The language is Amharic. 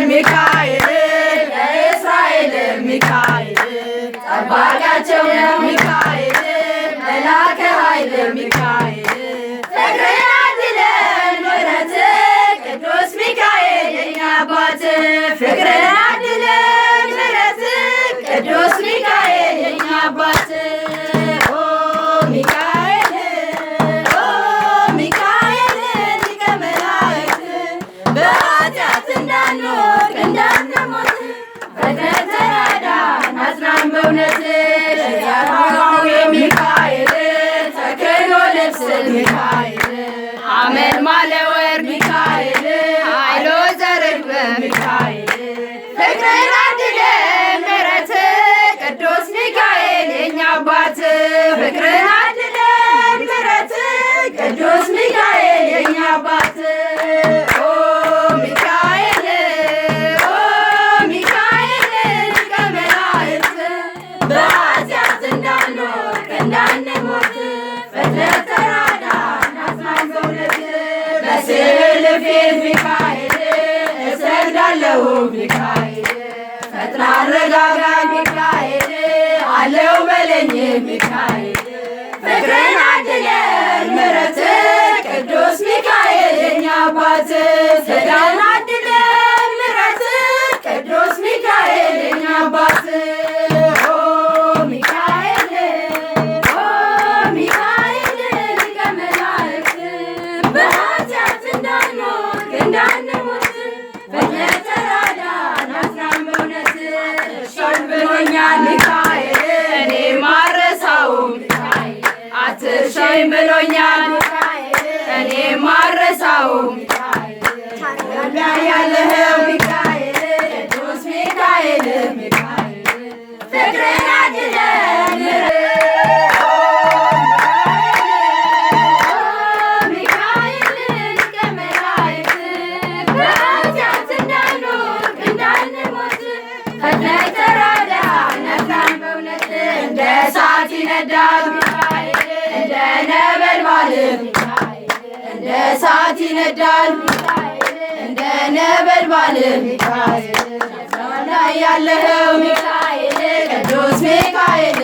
ሚካኤል የእስራኤል ሚካኤል ጠባቂያቸው ነው ሚካኤል መላከ ኃይል ሚካኤል ፍቅርን አድለን ምሕረት ቅዱስ ሚካኤል የኛ አባት ፍቅርን አድለን ምሕረት ቅዱስ ሚካኤል የኛ አባት አመል ማለወር ሚካኤል ኃይሎ ዘርግበ ሚካኤል ፍቅርን አድለን ምሕረት ቅዱስ ሚካኤል የኛ አባት ፍቅርን አድለን ምሕረት ቅዱስ ሚካኤል የኛ አባት ሚካኤል እሰግዳለሁ ሚካኤል ፈጥና አረጋጋኝ ሚካኤል አለው በለኝ ሚካኤል ፍቅርን አድለን ምሕረት ቅዱስ ሚካኤል የኛ አባት ፍቅርን አድለን ምሕረት ቅዱስ ሚካኤል የኛ አባት ሚካኤል እኔ ማረሳው ሚካኤል አትርሳኝ ብሎኛል ሚካኤል እኔ ማረሳው ሚካኤል ያለኸው ሚካኤል ቅዱስ ሚካኤል ሚካኤል ፍቅርን አድለን እሳት ይነዳል ሚካኤል እንደ ነበልባል ሚካኤል እንደ እሳት ይነዳል ሚካኤል እንደ ነበልባል ሚካኤል ላይ ያለኸው ሚካኤል ቅዱስ ሚካኤል